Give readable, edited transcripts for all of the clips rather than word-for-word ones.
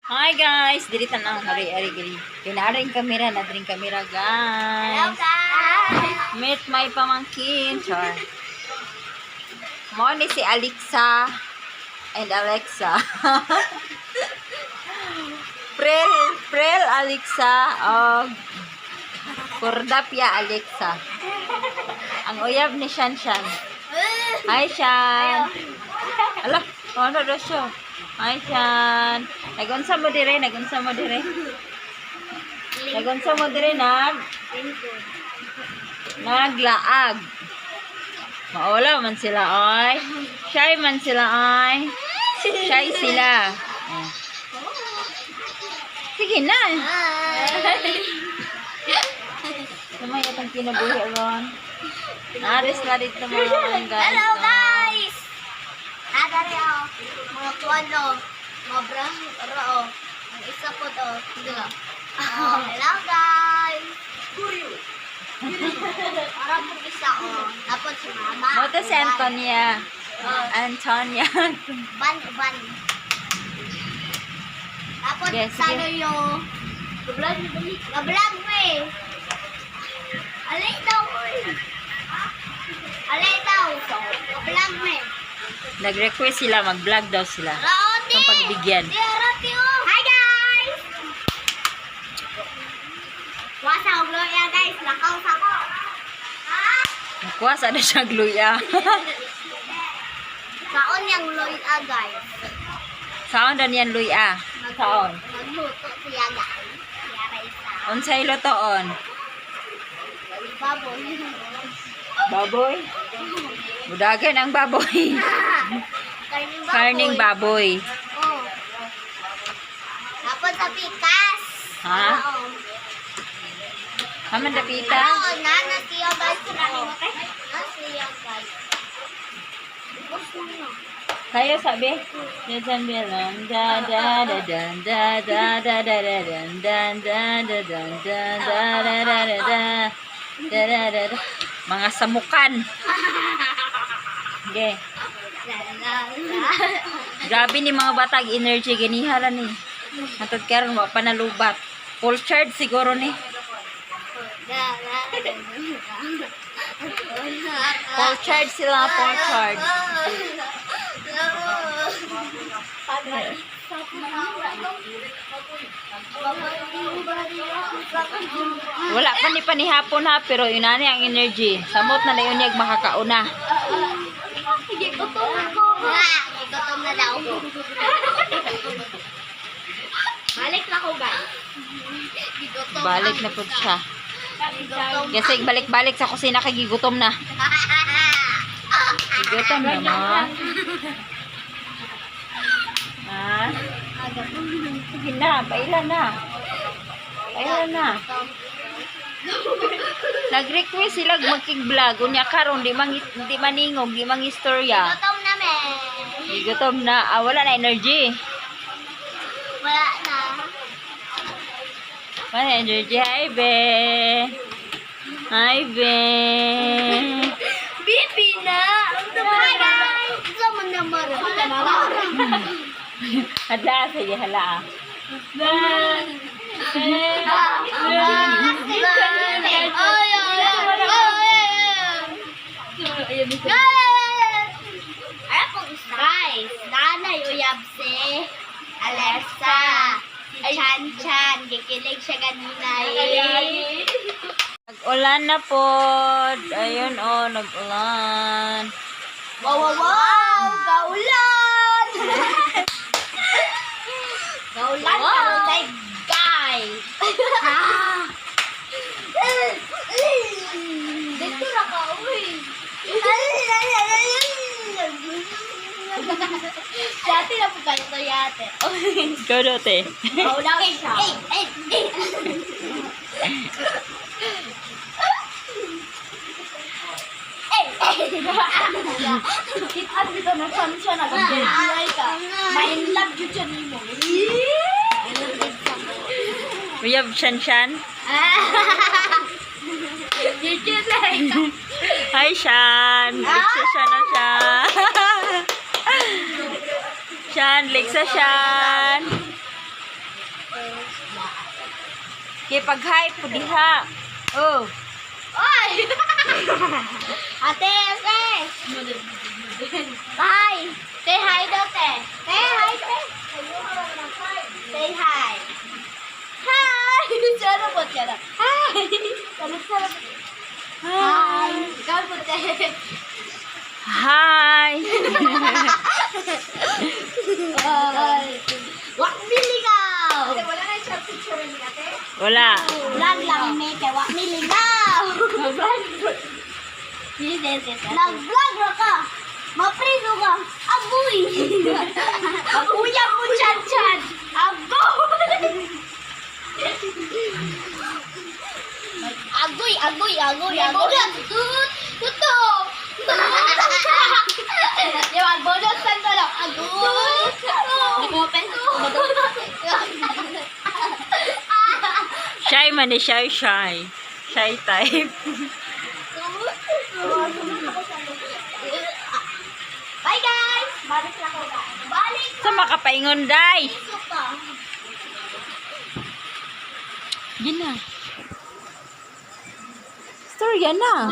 Hi guys, diri tanang hari-hari gini. Pinaring kamera na dring kamera Hello guys. guys! Meet my pamangkin. Char. Mo ni si Alexa and Alexa. Prel Alexa og Kordapya Alexa. Ang uyab ni Shanshan. Hi Shan. Ala, ano daw siya? Hi Shan. Nagunsa mo dire nag naglaag. Maula man sila oy. Shy man sila oy. Shy sila. Oh. Sige na. Sama yatang kinabuhi ron. Naris na dito mga guys. Hello guys! Adari o. Mga kuwano. Mga bro. Ang isa po to. Hello guys! Para po isa o. Tapos si mama. Moto si Antonia. Antonia. Ban. Tapos Yes, sige. sano yung gablog mo eh. Alay daw eh. Gablog mo eh. Nag-request sila, mag-vlog daw sila. Raote! Ang pagbigyan. Hi guys! Wasa og loya guys, lakaw sa ko. Ha? Kuwasa na siya gluya. Kaon yang loya guys. Saon dan yan luya? Saon? Magluto siya guys. Yara isa. Unsay lotoon? Baboy. Baboy? Budagan ang baboy. Karning baboy. Oh. Tapos sa pikas. Ha? Oo. Haman dapita? Oo, na siya guys. Na siya guys. Kayo sabi? Dadan bilang da da da dan da da da da da dan dan da da dan da da da da da da da da da. Mga samukan. Okay. Grabe ni mga batag energy ganihala ni. Matod karon wa pa nalubat. Full charge siguro ni. Full charge sila, full charge. Wala pa ni panihapon ha, pero yun na ang energy. Samot na yun yung makakauna. Gutom na daw. Balik na ko guys. Balik na po siya. Kasi balik-balik sa kusina kay gigutom na. Gigutom na mo. Ha? Sige na, pailan na. Pailan na. Nag-request sila magkig-vlog. Unya karon di maningog, di mangistorya. Gutom na me. Gigutom na. Ah, wala na energy. Wala na. Wala na energy. Hi, be. Hi, be. Bibi na. Hi guys. Sama naman. Hala, sige, hala. Guys, nanay uyab si Alexa. Chan, kikilig siya kanina eh. Nag-ulan na po. Ayun, oh, nag-ulan. Wow! Gaulan! Gaulan karon kay guys. Dito ra ka uy. Yate na po kayo to yate. Go dote. Oh, daw siya. Kita dito na siya nag-enjoy ka. May love you siya nimo. Uyab Shanshan. Hi, Shan. Ligsa na siya. Shan, ligsa Shan. Kay pag-hi po diha. Oh. Oy! Ate, ate! Hi! Say hi daw, te. Say hi, te. Say hi. Hi! Sana po, sana. Hi! Sana. Hi! Ikaw po, te. Hi. Hi! Wak miligaw! Ate, wala na yung picture ni ate? Wala. Vlog lang may kay wak miligaw! Nag-vlog na ka! Mapriso ka! Agoy! Aguya mo chan-chan! Agoy! Agoy! Tuto! Yung agbodot sa talo! Agoy! Shy man ni shy. Shy type. Bye guys! Balik na ko guys! Balik! Sa makapaingon, day. Yan na. Story yan na.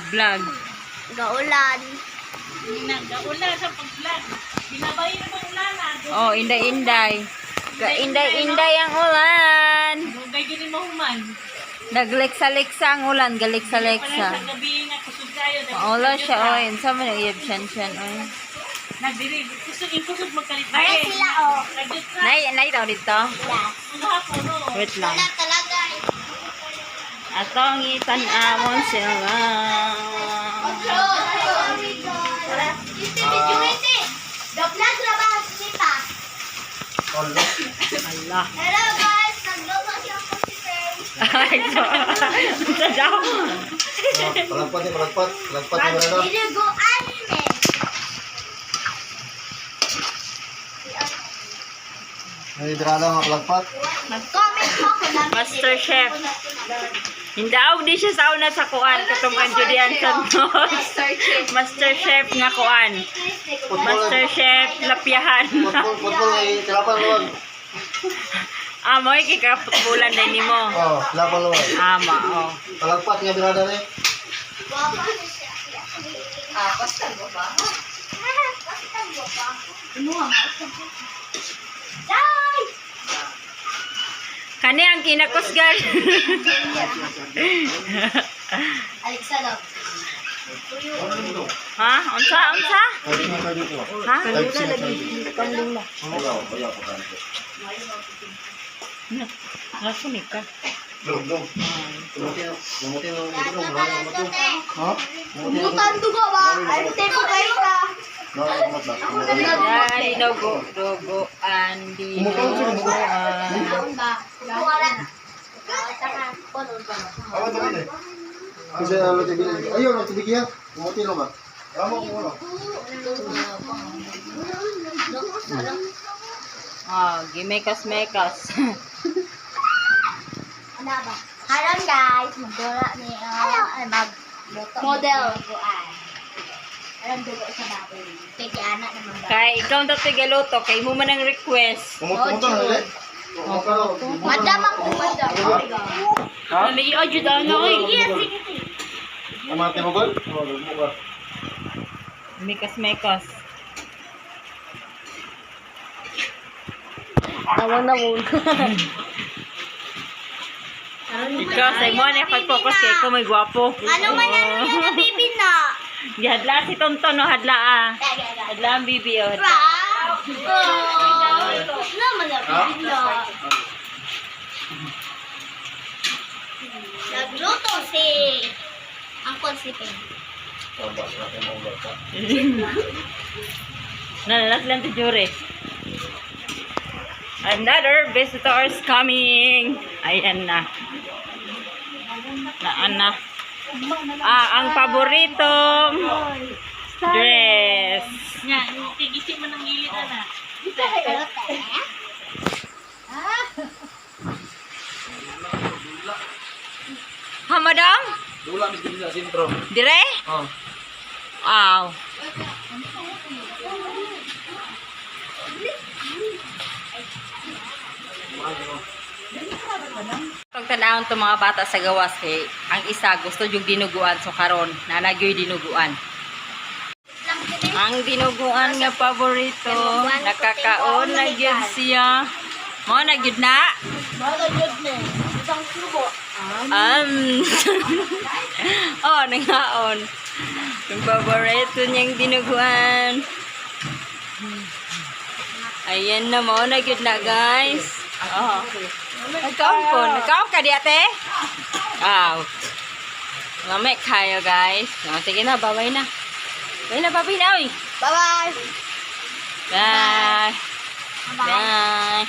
Vlog. Gaulan. Oh, inday-inday. Inday-inday ang ulan. Nagliksa-liksa ang ulan. Galiksa-liksa. Wala siya, oy. Saan mo nag-iib siyan, oy. Kaya sila oh. Nay tao dito. Wait lang. Wala talaga. Atong itan-amon sila. The vlog na ba kita? Allah. Hello guys, nagluto siya po si Faye. Ay, so. Sa daw. Palagpat na brado. Diluguan eh. Nalidrado nga palagpat. Mag-comment po kung namin Master Chef. Hindaw di siya sa una sa kuan katong ang Julian Santos. Master Chef nga kuan. Master Chef lapyahan. Putpul ay tilapan luwag. Amoy kikaputbulan din nimo. Oh, tilapan luwag. Ama, oh. Palagpat nga birada ni. Basta mo ba? Inuha mo. Day! Kani ang kinakusgan. Alexa love. Ha? Unsa? Ha? Ako ni ka. Umutan dugo ba? Ay, tempo kayo ka. Dari dogo andi. Kasi ano tigil. Ayun, ang tubig yan. Umuti lang ba? Ramo ko mo. Ah, gimekas-mekas. Ano ba? Haron guys, magdura ni model. Alam dugo sa baboy. Pwede anak naman ba? Kay ikaw daw tigaluto, kay mo man ang request. Umuto na ulit. Madam ako, madam. Ha? May audio daw na oy. Yes, sige. Amate mo ba? Oo, mo ba? Mekas-mekas. Tawang na muna. Ikaw sa mo na pag-focus kay ko may gwapo. Ano man ano yan na baby na? Gihadla si Tonton no hadla ah. Hadla ang bibi oh. Wow! Oh! Naman na baby na. Nagluto si Angkol si Pen. Nalalas lang ti Jure. Another visitor is coming. Ayan na. Naan na. Ah, ang paboritong dress. Nga, tigisin mo ng gilid na. Ha, madam? Dula mi sa sintro. Dire? Oh. Wow. Itong tanawon to mga bata sa gawas kay ang isa gusto yung dinuguan so karon nanagyoy dinuguan. Ang dinuguan nga paborito, nakakaon na gyud siya. Mo na gyud na. Bala yun na. Isang subo. Oh, nangaon. Yung paborito niyang dinuguan. Ayan na mo na gyud na guys. Oh. Nagkaon ka di ate? Wow. Mamek kayo guys. Oh, sige na, bye-bye na. Bye na, bye-bye na, uy. Bye-bye. Bye. Bye.